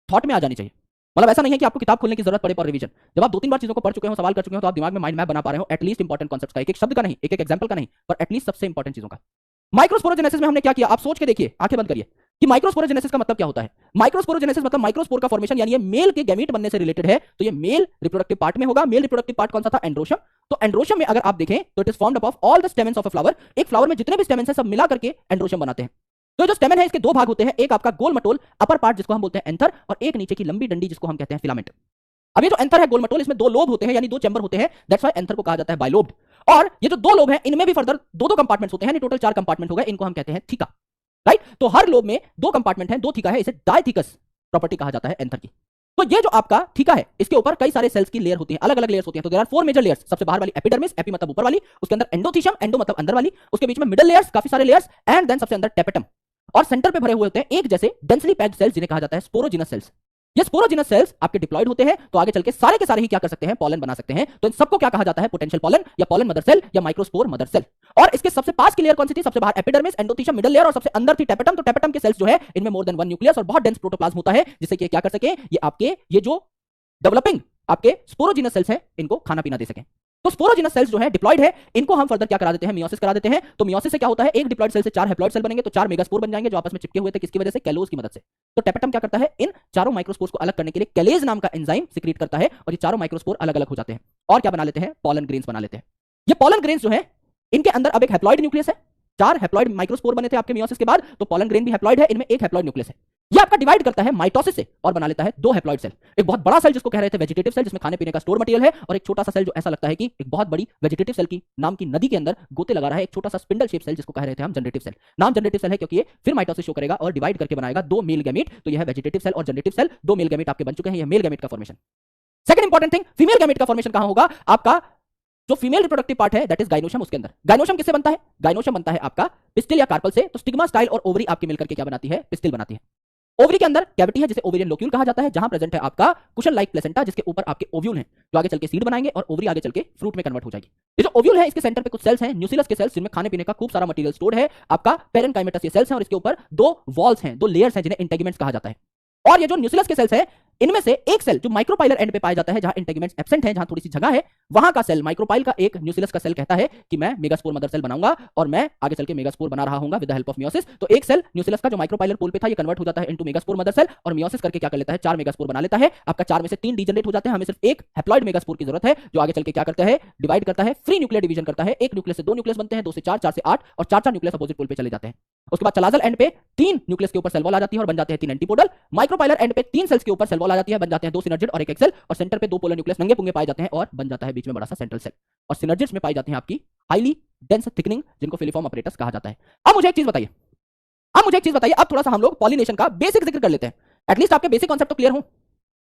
Thought में आ जानी चाहिए। मतलब ऐसा नहीं है कि आपको किताब खोलने की जरूरत पड़े पर रिवीजन। जब आप 2-3 बार चीजों को पढ़ चुके हो, सवाल कर चुके हो, तो आप दिमाग में माइंड मैप बना पा रहे हो एटलीस्ट इंपॉर्टेंट कॉन्सेप्ट्स का, एक एक शब्द का नहीं, एक एक एग्जांपल का नहीं, पर एटलीस्ट सबसे इंपॉर्टेंट चीजों का। माइक्रोस्पोरोजेनेसिस में हमने क्या किया, आप सोच के देखिए, आंखें बंद करिए कि माइक्रोस्पोरोजेनेसिस का मतलब क्या होता है। माइक्रोस्पोरोजेनेसिस मतलब माइक्रोस्पोर का फॉर्मेशन, यानी ये मेल के गैमीट बनने से रिलेटेड है। तो ये मेल रिप्रोडक्टिव पार्ट में होगा। मेल रिप्रोडक्टिव पार्ट कौन सा था, एंड्रोशम। तो एंड्रोशम में अगर आप देखें तो it is formed up of all the stamens of a flower. एक फ्लावर में जितने भी स्टेमेंस हैं सब मिला करके एंड्रोशम बनाते हैं। तो जो स्टेमन है इसके दो भाग होते हैं, एक आपका गोल मटोल अपर पार्ट जिसको हम बोलते हैं एंथर, और एक नीचे की लंबी डंडी जिसको हम कहते हैं फिलामेंट। अब ये जो एंथर है गोल मटोल, इसमें दो लोब होते हैं, यानी दो चैम्बर होते हैं, दैट्स व्हाई एंथर को कहा जाता है बाइलोब्ड। और ये जो दो लोब हैं इनमें भी फर्दर दो दो कंपार्टमेंट्स होते हैं, यानी टोटल 4 कंपार्टमेंट हो गए, इनको हम कहते हैं थीका। राइट, तो हर लोब में 2 कंपार्टमेंट हैं, 2 थीका है, इसे डायथीकस प्रॉपर्टी कहा जाता है एंथर की। तो ये जो आपका थीका है इसके ऊपर कई सारे सेल्स की लेयर होती हैं, अलग अलग लेयर्स होती हैं। तो देयर आर 4 मेजर लेयर्स। सबसे बाहर वाली एपिडर्मिस, एपी मतलब ऊपर वाली, उसके अंदर एंडोथीशम, एंडो मतलब अंदर वाली, उसके बीच में मिडल लेयर्स, काफी सारे लेयर्स, एंड देन सबसे अंदर टेपेटम। और सेंटर पे भरे हुए होते हैं एक जैसे डेंसली पैक्ड सेल्स जिन्हें कहा जाता है स्पोरोजिनस सेल्स। ये स्पोरोजिनस सेल्स आपके डिप्लॉयड होते हैं, तो आगे चल के सारे के सारे ही क्या कर सकते हैं, पॉलन बना सकते हैं। तो इन सबको क्या कहा जाता है, पोटेंशियल पॉलन या पॉलन मदर सेल या माइक्रोस्पोर मदर सेल। और इसके सबसे पास की लेयर कौन सी थी, सबसे बाहर एपिडर्मिस, एंडोथीशम मिडल लेयर, और सबसे अंदर थी टेपेटम। तो टेपेटम के सेल्स जो है इनमें मोर देन 1 न्यूक्लियस और बहुत डेंस प्रोटोप्लाज्म होता है, जिससे कि क्या कर सके, ये आपके ये जो डेवलपिंग आपके स्पोरोजिनस सेल्स हैं इनको खाना पीना दे सकें। तो स्पोरोजिनस सेल्स जो है डिप्लॉयड है, इनको हम फर्दर क्या करा देते हैं, मियोसिस करा देते हैं। तो मियोसिस से क्या होता है, एक डिप्लॉयड सेल से 4 हैप्लॉयड सेल बनेंगे, तो 4 मेगास्पोर बन जाएंगे जो आपस में चिपके हुए थे, किसकी वजह से, कैलोज की मदद से। तो टेपेटम क्या करता है, इन चारों माइक्रोस्पोर्स को अलग करने के लिए कैलेज नाम का एंजाइम सिक्रीट करता है, और ये चारों माइक्रोस्पोर अलग अलग हो जाते हैं और क्या बना लेते हैं, पॉलन ग्रेन्स बना लेते हैं। ये पॉलन ग्रेन्स जो है इनके अंदर अब एक हैप्लॉयड न्यूक्लियस है, 4 हैप्लॉयड माइक्रोस्पोर बने थे आपके मियोसिस के बाद, तो पॉलन ग्रेन भी हैप्लॉयड है, इनमें एक हैप्लॉयड न्यूक्लियस है। ये आपका डिवाइड करता है माइटोसिस से और बना लेता है 2 हैप्लॉयड सेल। एक बहुत बड़ा सेल जिसको कह रहे थे वेजिटेटिव सेल, जिसमें खाने पीने का स्टोर मटेरियल है, और एक छोटा सा सेल जो ऐसा लगता है कि एक बहुत बड़ी वेजिटेटिव सेल की नाम की नदी के अंदर गोते लगा रहा है, एक छोटा सा स्पिंडल शेप सेल जिसको कह रहे थे हम जनरेटिव सेल। नाम जनरेटिव सेल है क्योंकि ये फिर माइटोसिस शो करेगा और डिवाइड करके बनाएगा 2 मेल गैमीट। तो यह है वेजिटेटिव सेल और जनरेटिव सेल, 2 मेल गैमीट आपके बन चुके हैं, यह मेल गैमीट का formation. Second important thing, female gamete का फॉर्मेशन कहां होगा, आपका जो फीमेल रिप्रोडक्टिव पार्ट है दैट इज गाइनोशम, उसके अंदर। गाइनोशम किससे बनता है, गाइनोशम बनता है आपका पिस्टिल या कार्पल से। तो स्टिग्मा, स्टाइल और ओवरी आपके मिलकर के क्या बनाती है, पिस्टिल बनाती है। ओवरी के अंदर कैविटी है जिसे ओवेरियन लोक्यूल कहा जाता है, जहां प्रेजेंट है आपका कुशन लाइक प्लेसेंटा, जिसके ऊपर आपके ओव्यूल हैं जो आगे चल के सीड बनाएंगे और ओवरी आगे चल के फ्रूट में कन्वर्ट हो जाएगी। ये जो ओव्यूल है इसके सेंटर पे कुछ सेल्स हैं, न्यूक्लियस के सेल्स, जिनमें खाने पीने का खूब सारा मटेरियल स्टोर्ड है। आपका पेरेनकाइमेटस ये सेल्स हैं, और इसके ऊपर 2 वॉल्स हैं, 2 लेयर्स हैं जिन्हें इंटेगुमेंट्स कहा जाता है। और ये जो न्यूक्लियस के सेल्स है इनमें से एक सेल जो माइक्रोपाइलर एंड पे पाया जाता है, जहां इंटेगुमेंट्स एब्सेंट है, जहां थोड़ी सी जगह है, वहां का सेल माइक्रोपाइल का एक न्यूक्लियस का सेल कहता है कि मैं मेगास्पोर मदर सेल बनाऊंगा और मैं आगे चल के मेगास्पोर बना रहा हूंगा with the help of meiosis. तो एक सेल न्यूक्लियस का जो माइक्रोपाइलर पोल पे था ये कन्वर्ट हो जाता है इनटू मेगास्पोर मदर सेल, और मियोसिस करके क्या कर लेता है, 4 मेगास्पोर बना लेता है। आपका 4 में से 3 डीजनरेट हो जाते हैं, हमें सिर्फ एक हैप्लॉयड मेगास्पोर की जरूरत है जो आगे चल के क्या करता है, डिवाइड करता है, फ्री न्यूक्लियर डिवीजन करता है। एक न्यूक्लियस से 2 न्यूक्लियस बनते हैं, 2 से 4, 4 से 8, और 4 न्यूक्लियस अपोजिट पोल पे चले जाते हैं। उसके बाद चलाजल एंड पे 3 न्यूक्लियस के ऊपर सेल वॉल आ जाती है और बन जाते हैं 3 एंटीपोडल। माइक्रोपाइलर एंड पे 3 सेल्स के ऊपर सेल वॉल आ जाती है, बन जाते हैं 2 सिनर्जिड और एक एक्सेल, और सेंटर पे 2 पोलर न्यूक्लियस नंगे पुंगे पाए जाते हैं और बन जाता है बीच में बड़ा सा सेंट्रल सेल। और सिनर्जिड्स में पाई जाती हैं आपकी हाईली डेंस थिकनिंग, जिनको फिलिफॉर्म अपरेटस कहा जाता है। अब मुझे एक चीज बताइए, अब थोड़ा सा हम लोग पॉलिनेशन का बेसिक जिक्र कर लेते हैं, एटलीस्ट आपके बेसिक कॉन्सेप्ट तो क्लियर हो।